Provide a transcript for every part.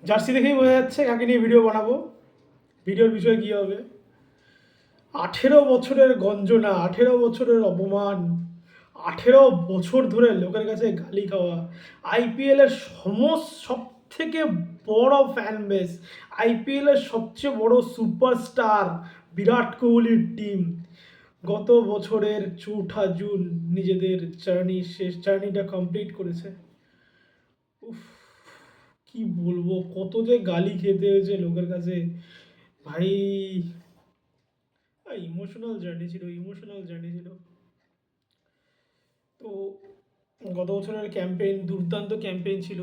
Jersey দেখেই বোঝা যাচ্ছে কাকে নিয়ে ভিডিও বানাবো। ভিডিওর বিষয় কী হবে? 18 বছরের গঞ্জনা, 18 বছরের অপমান, 18 বছর ধরে লোকের কাছে গালি খাওয়া, আইপিএলের সব থেকে বড় ফ্যান বেস, আইপিএলের সবচেয়ে বড় সুপারস্টার বিরাট কোহলির টিম গত বছরের 4 জুন নিজেদের জার্নিটা কমপ্লিট করেছে। উফ, কি বলবো, কত যে গালি খেতে হয়েছে লোকের কাছে ভাই। ইমোশনাল জার্নি ছিল। তো গত বছরের ক্যাম্পেইন দুর্দান্ত ক্যাম্পেইন ছিল,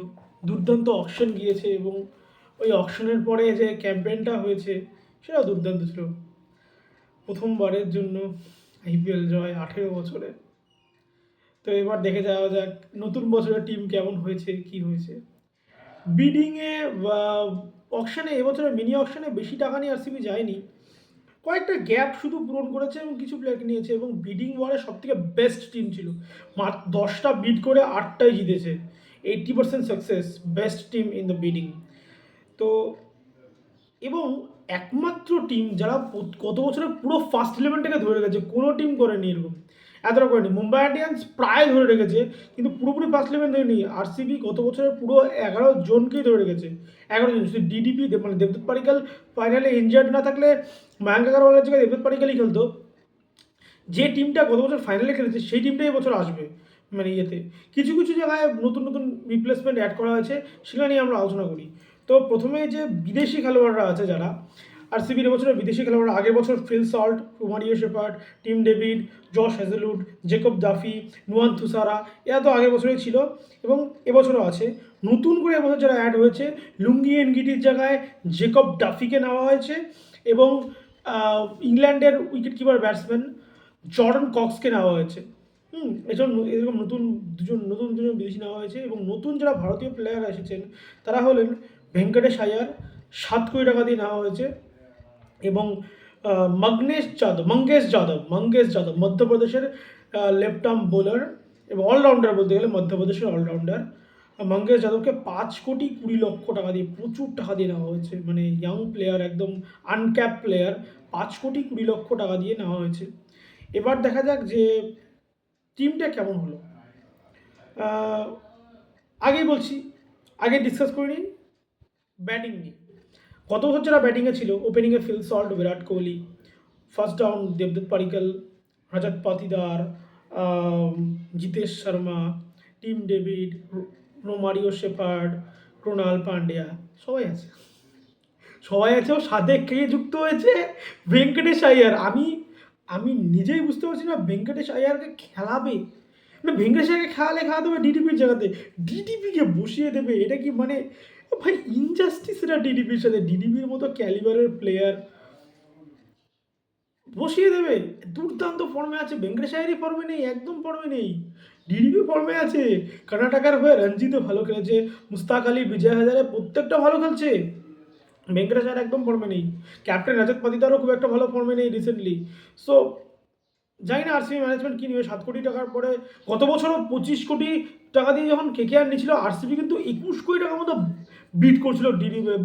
দুর্দান্ত অকশন গিয়েছে এবং ওই অকশনের পরে যে ক্যাম্পেইনটা হয়েছে সেটাও দুর্দান্ত ছিল। প্রথমবারের জন্য আইপিএল জয় 18 বছরে। তো এবার দেখে যাওয়া যাক নতুন বছরের টিম কেমন হয়েছে, কি হয়েছে। বিডিংয়ে বা অকশনে, এবছরের মিনি অকশনে বেশি টাকা নিয়ে আরসিবি যায়নি, কয়েকটা গ্যাপ শুধু পূরণ করেছে এবং কিছু প্লেয়ারকে নিয়েছে এবং বিডিং ওয়ারে সব থেকে বেস্ট টিম ছিল। মাত্র 10টা বিট করে 8টাই জিতেছে, 80% success, best team in the bidding. তো এবং একমাত্র টিম যারা গত বছরে পুরো ফার্স্ট ইলেভেনটাকে ধরে রেখেছে, কোনো টিম করেনি এরকম, এতটা করেনি। মুম্বাই ইন্ডিয়ান্স প্রায় ধরে রেখেছে কিন্তু পুরোপুরি ফার্স্ট ইলেভেন ধরেনি। আরসিবি গত বছরের পুরো 11 জনকেই ধরে রেখেছে, 11 জন। শুধু ডিডিপি মানে দেবদত্ত পাডিক্কাল ফাইনালে ইনজার্ড না থাকলে মায়াঙ্ক আগারওয়ালের জায়গায় দেবদত্ত পাডিক্কালই খেলতো। যে টিমটা গত বছর ফাইনালে খেলেছে সেই টিমটাই এবছর আসবে, মানে ইয়েতে কিছু কিছু জায়গায় নতুন নতুন রিপ্লেসমেন্ট অ্যাড করা হয়েছে, সেটা নিয়ে আমরা আলোচনা করি। তো প্রথমে যে বিদেশি খেলোয়াড়রা আছে যারা আরসিবির এবছরের বিদেশি খেলোয়াড়, আগের বছর Phil Salt, Romario shepherd, Tim David, Josh Hazlewood, Jacob Duffy, Nuwan Thushara, এরা তো আগের বছরই ছিল এবং এবছরও আছে। নতুন করে এবছর যারা অ্যাড হয়েছে, লুঙ্গি এনগিটির জায়গায় জেকব ডাফিকে নেওয়া হয়েছে এবং ইংল্যান্ডের উইকেট কিপার ব্যাটসম্যান জর্ডন কক্সকে নেওয়া হয়েছে। এরকম নতুন দুজন বিদেশি নেওয়া হয়েছে এবং নতুন যারা ভারতীয় প্লেয়ার এসেছেন তারা হলেন ভেঙ্কটেশ আয়ার, 7 কোটি টাকা দিয়ে নেওয়া হয়েছে এবং মঙ্গেশ যাদব মধ্যপ্রদেশের লেফট আর্ম বোলার এবং অলরাউন্ডার, বলতে গেলে মধ্যপ্রদেশের অলরাউন্ডার। মঙ্গেশ যাদবকে 5 কোটি 20 লক্ষ টাকা দিয়ে, প্রচুর টাকা দিয়ে নেওয়া হয়েছে, মানে ইয়াং প্লেয়ার, একদম আনক্যাপ প্লেয়ার, 5 কোটি 20 লক্ষ টাকা দিয়ে নেওয়া হয়েছে। এবার দেখা যাক যে টিমটা কেমন হলো। আহ, আগেই বলছি, আগে ডিসকাস করে নিই ব্যাটিং নিয়ে। গত বছর যারা ব্যাটিংয়ে ছিল, ওপেনিংয়ে Phil Salt, Virat Kohli, first down দেবদত্ত Padikkal, Rajat Patidar, Jitesh Sharma, Tim David, Romario Shepherd, Krunal Pandya, সবাই আছে। ও সাথে কে যুক্ত হয়েছে? ভেঙ্কটেশ আয়ার। আমি আমি নিজেই বুঝতে পারছি না ভেঙ্কটেশ আয়ারকে খেলাবে, মানে ভেঙ্কটেশ আয়ারকে খাওয়াতে হবে ডিটিপির জায়গাতে, ডিটিপিকে বসিয়ে দেবে। এটা কি মানে ভাই ইনজাস্টিস এটা ডিডিপির সাথে। ডিডিপির মতো ক্যালিবারের প্লেয়ার বসিয়ে দেবে। দুর্দান্ত ফর্মে আছে, ভেঙ্কটেশ আয়ারই ফর্মে নেই, একদম ফর্মে নেই। ডিডিপি ফর্মে আছে, কর্ণাটকের হয়ে রঞ্জিতে ভালো খেলেছে, মুস্তাক আলী, বিজয় হাজারে প্রত্যেকটা ভালো খেলছে। ভেঙ্কটেশ আয়ার একদম ফর্মে নেই। ক্যাপ্টেন রজত পাতিদারও খুব একটা ভালো ফর্মে নেই রিসেন্টলি। সো জানি না আরসিবি ম্যানেজমেন্ট কী নেবে 7 কোটি টাকার পরে। গত বছরও 25 কোটি টাকা দিয়ে যখন কেকেআর নিয়েছিল, আরসিবি কিন্তু 21 কোটি টাকার মতো বিট করছিল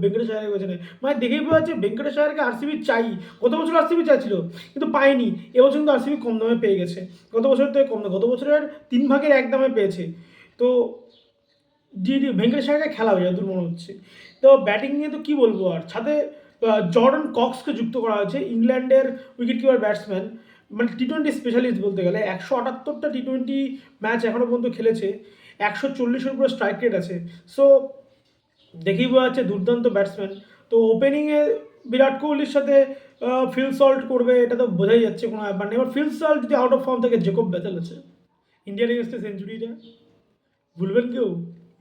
ভেঙ্কটেশ আয়ারের পেছনে। মানে দেখেই বোঝা যাচ্ছে ভেঙ্কটেশ আয়ারকে আরসিবি চাই। গত বছর আরসিবি চাইছিল কিন্তু পায়নি, এবছর কিন্তু আরসিবি কম দামে পেয়ে গেছে। গত বছর থেকে কম দামে, গত বছরের 3 ভাগের 1 দামে পেয়েছে। তো ভেঙ্কটেশ আয়ারকে খেলা হয়ে যতদূর মনে হচ্ছে। তো ব্যাটিং নিয়ে তো কী বলবো, আর সাথে জর্ডন কক্সকে যুক্ত করা হয়েছে, ইংল্যান্ডের উইকেট কিপার ব্যাটসম্যান, মানে টি-20 স্পেশালিস্ট বলতে গেলে। 178টা টি-20 ম্যাচ এখনও পর্যন্ত খেলেছে, 140-এর উপরে স্ট্রাইক রেট আছে। সো দেখেই বোঝা যাচ্ছে দুর্দান্ত ব্যাটসম্যান। তো ওপেনিংয়ে বিরাট কোহলির সাথে ফিল সল্ট করবে, এটা তো বোঝাই যাচ্ছে, কোনো ব্যাপার নেই। এবার ফিল সল্ট যদি আউট অফ ফর্ম থেকে, জেকব বেথেল আছে, ইন্ডিয়ান এগেন্স্টে সেঞ্চুরিটা ভুলবেন কেউ?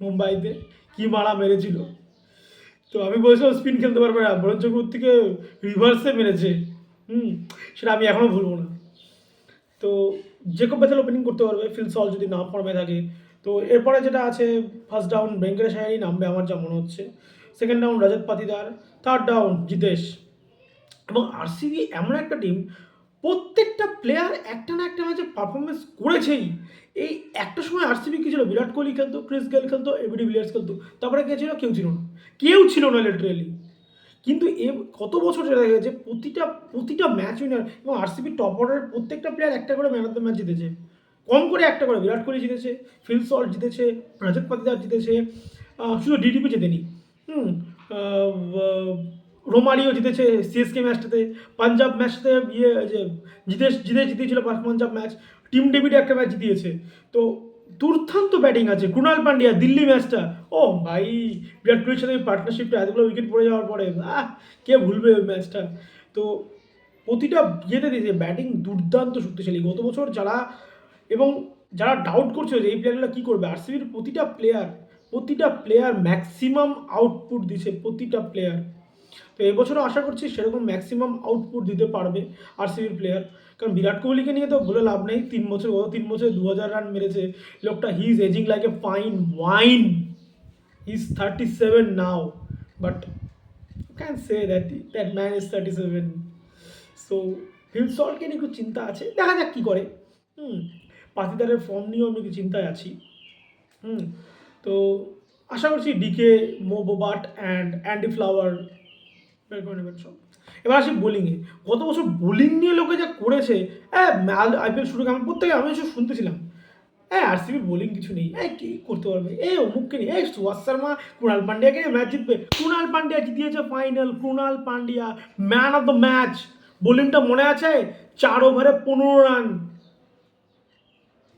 মুম্বাইতে কি মারা মেরেছিল। তো আমি বলছিলাম স্পিন খেলতে পারবে না, বরুণ চক্রবর্তীকে রিভার্সে মেরেছে। হুম সেটা আমি এখনও ভুলবো না। তো জেকব বেথেল ওপেনিং করতে পারবে, ফিল সল্ট যদি না ফর্মে থাকে। তো এরপরে যেটা আছে, ফার্স্ট ডাউন ভেঙ্কটেশ আয়ারই নামবে আমার যা মনে হচ্ছে, second down Rajat Patidar, third down Jitesh. এবং আরসিবি এমন একটা টিম, প্রত্যেকটা প্লেয়ার একটা না একটা ম্যাচে পারফরমেন্স করেছেই। এই একটা সময় আরসিবি কি ছিল, বিরাট কোহলি খেলতো, ক্রিস গেল খেলতো, এবিডি ভিলিয়ার্স খেলতো, তারপরে কে ছিল? কেউ ছিল না, কেউ ছিল না লিটারেলি। কিন্তু কত বছর দেখা গেছে প্রতিটা প্রতিটা ম্যাচ উইনার, এবং আরসিবি টপ অর্ডারের প্রত্যেকটা প্লেয়ার একটা করে ম্যান অফ দ্য ম্যাচ জিতেছে, কম করে একটা করে। বিরাট কোহলি জিতেছে, ফিল সল্ট জিতেছে, রজত পাতিদার জিতেছে, শুধু ডিডিপি জেতেনি। হুম রোমারিও জিতেছে সিএসকে ম্যাচটাতে, পাঞ্জাব ম্যাচটাতে যে জিতেছিল পাঞ্জাব ম্যাচ, টিম ডেভিড একটা ম্যাচ জিতিয়েছে। তো দুর্দান্ত ব্যাটিং আছে। কুণাল পান্ডিয়া দিল্লি ম্যাচটা, ও ভাই, বিরাট কোহলির সাথে পার্টনারশিপটা এতগুলো উইকেট পড়ে যাওয়ার পরে কে ভুলবে ওই ম্যাচটা। তো প্রতিটা ইয়েতে দিয়েছে, ব্যাটিং দুর্দান্ত শক্তিশালী গত বছর যারা, এবং যারা ডাউট করছে যে এই প্লেয়ারগুলো কী করবে, আরসিবির প্রতিটা প্লেয়ার ম্যাক্সিমাম আউটপুট দিছে, প্রতিটা প্লেয়ার। তো এবছরও আশা করছি সেরকম ম্যাক্সিমাম আউটপুট দিতে পারবে আরসিবির প্লেয়ার। কারণ বিরাট কোহলিকে নিয়ে তো বলে লাভ নেই, 3 বছর, গত 3 বছরে 2000 রান মেরেছে লোকটা। He is ageing like a fine wine. He is 37 now, but can say that man is 37। So Phil সল্টকে নিয়ে একটু চিন্তা আছে, দেখা যাক কী করে। পাতিদারের ফর্ম নিয়েও আমি একটু চিন্তায় আছি। তো আশা করছি DK, Mo Bobat and Andy Flower বের করে নেবেন সব। এবার আসি বোলিংয়ে। গত বছর বোলিং নিয়ে লোকে যা করেছে, আইপিএল শুরু আমি আমি এসব শুনতেছিলাম, আরসিবির বোলিং কিছু নেই, কি করতে পারবে, অমুককে নিয়ে, সুভাষ শর্মা, কুণাল পান্ডিয়াকে নিয়ে ম্যাচ জিতবে। কুণাল পান্ডিয়া জিতিয়েছে final, Krunal Pandya man of the match. বোলিংটা মনে আছে? 4 ওভারে 15 রান,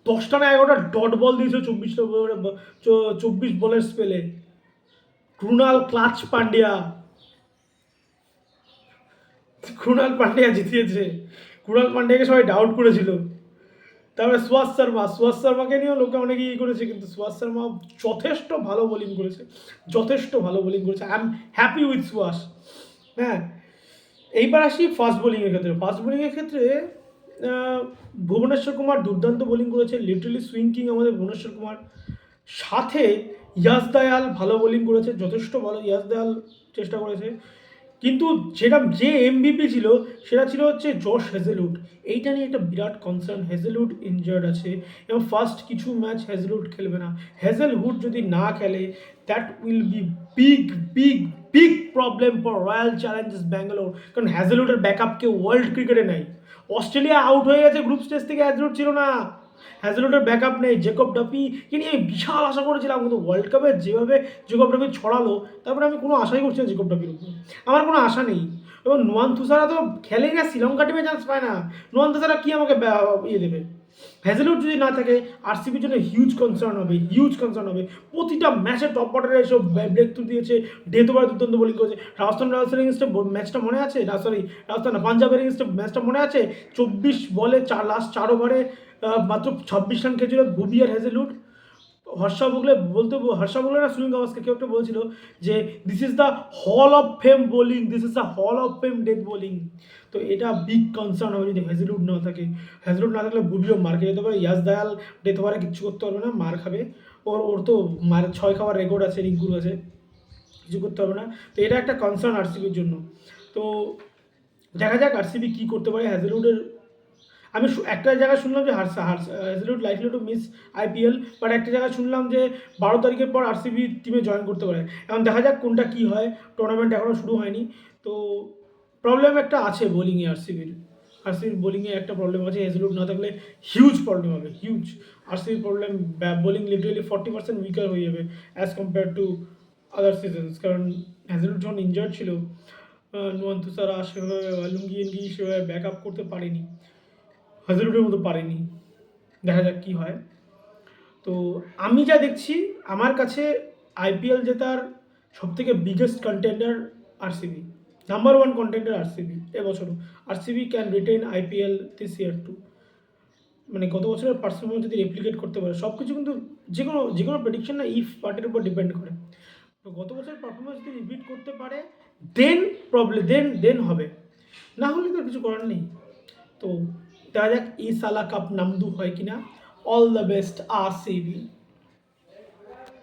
10টা না 11টা ডট বল দিয়েছে 24 বলের স্পেলে। কুণাল ক্লাচ পান্ডিয়া, কুণাল পান্ডিয়া জিতিয়েছে। কুণাল পান্ডিয়াকে সবাই ডাউট করেছিল। তারপরে সুভাষ শর্মাকে নিয়েও লোকে অনেকে করেছে, কিন্তু সুভাষ শর্মা যথেষ্ট ভালো বোলিং করেছে, I am happy with Subhash. হ্যাঁ, এইবার আসি ফাস্ট বোলিংয়ের ক্ষেত্রে। ভুবনেশ্বর কুমার দুর্দান্ত বোলিং করেছে, লিটারালি সুইং কিং আমাদের ভুবনেশ্বর কুমার। সাথে ইয়াস দয়াল ভালো বোলিং করেছে, যথেষ্ট ভালো ইয়াস দয়াল চেষ্টা করেছে। কিন্তু যে এমভিপি ছিল সেটা ছিল হচ্ছে জশ হেজেলউড। এইটা নিয়ে একটা বিরাট কনসার্ন, হেজেলউড ইনজার্ড আছে এবং ফার্স্ট কিছু ম্যাচ হেজেলউড খেলবে না। হেজেলউড যদি না খেলে, that will be big big big problem for royal Challengers Bangalore. কারণ হেজেলউডের ব্যাকআপ কেউ ওয়ার্ল্ড ক্রিকেটে নেই। অস্ট্রেলিয়া আউট হয়ে গেছে গ্রুপ স্টেজ থেকে, হেজেলউড ছিল না, হ্যাজেলউডের ব্যাকআপ নেই। জেকব ডাফিকে নিয়ে আমি বিশাল আশা করেছিলাম, কিন্তু ওয়ার্ল্ড কাপে যেভাবে জেকব ডাফি ছড়ালো, তারপরে আমি কোনো আশাই করছি না জেকব ডাফির উপর, আমার কোনো আশা নেই। এবং নুয়ান তুষারা তো খেলেই না, শ্রীলঙ্কা টিমে চান্স পায় না। নুয়ান তুষারা কী আমাকে দেবে? হ্যাজেলউড যদি না থাকে আরসিবির জন্য হিউজ কনসার্ন হবে। প্রতিটা ম্যাচে টপ অর্ডারে এসব ব্রেক থ্রু দিয়েছে, ডেথ ওভার দুর্দান্ত বোলিং করেছে। রাজস্থান রয়্যালসের এগেন্স্টে ম্যাচটা মনে আছে? রাজস্থান না, পাঞ্জাবের এগেন্স্টে ম্যাচটা মনে আছে? 24 বলে লাস্ট 4 ওভারে মাত্র 26 রান খেয়েছিল ভুবি আর হ্যাজেলউড। হর্ষা ভোগলে না সুনীল গাভাস্কর কেউ একটা বলছিল যে this is the hall of fame bowling, this is the hall of fame death bowling. তো এটা বিগ কনসার্ন হবে যদি হেজেলউড না থাকে। হেজেলউড না থাকলে ভুবিও মার খেয়ে যেতে পারে। ইয়াস দয়াল ডেথ ওভারে কিচ্ছু করতে পারবে না, মার খাবে। ওর তো 6 খাওয়ার রেকর্ড আছে, রিঙ্কুর আছে, কিছু করতে হবে না। তো এটা একটা কনসার্ন আরসিবির জন্য। তো দেখা যাক আরসিবি কী করতে পারে। হেজেলউডের আমি একটা জায়গায় শুনলাম যে Hazlewood likely to miss IPL, but একটা জায়গায় শুনলাম যে 12 তারিখের পর আরসিবি টিমে জয়েন করতে পারে। এখন দেখা যাক কোনটা কী হয়, টুর্নামেন্ট এখনও শুরু হয়নি। তো প্রবলেম একটা আছে বোলিংয়ে, আরসিবির বোলিংয়ে একটা প্রবলেম আছে। হেজেলউড না থাকলে হিউজ প্রবলেম হবে, হিউজ। আরসিবির প্রবলেম, বোলিং লিটারেলি 40% উইকার হয়ে যাবে as compare to other seasons. কারণ হেজেলউড যখন ইনজার্ড ছিল, নুয়ান তুষারা সেভাবে, লুঙ্গি সেভাবে ব্যাক আপ করতে পারেনি, হেজেলউডের মতো পারেনি। দেখা যাক কী হয়। তো আমি যা দেখছি, আমার কাছে আইপিএল জেতার সবথেকে biggest contender RCB, number 1 contender RCB এবছরও। RCB can retain IPL this year too. মানে গত বছরের পারফরমেন্স যদি রেপ্লিকেট করতে পারে, সব কিছু কিন্তু যে কোনো প্রেডিকশন না ইফ পার্টির উপর ডিপেন্ড করে। তো গত বছরের পারফরমেন্স যদি রিপিট করতে পারে, দেন হবে, না হলে তো কিছু করার নেই। তো দেখা যাক এই সালা কাপ নামদু হয় কিনা। All the best RCB.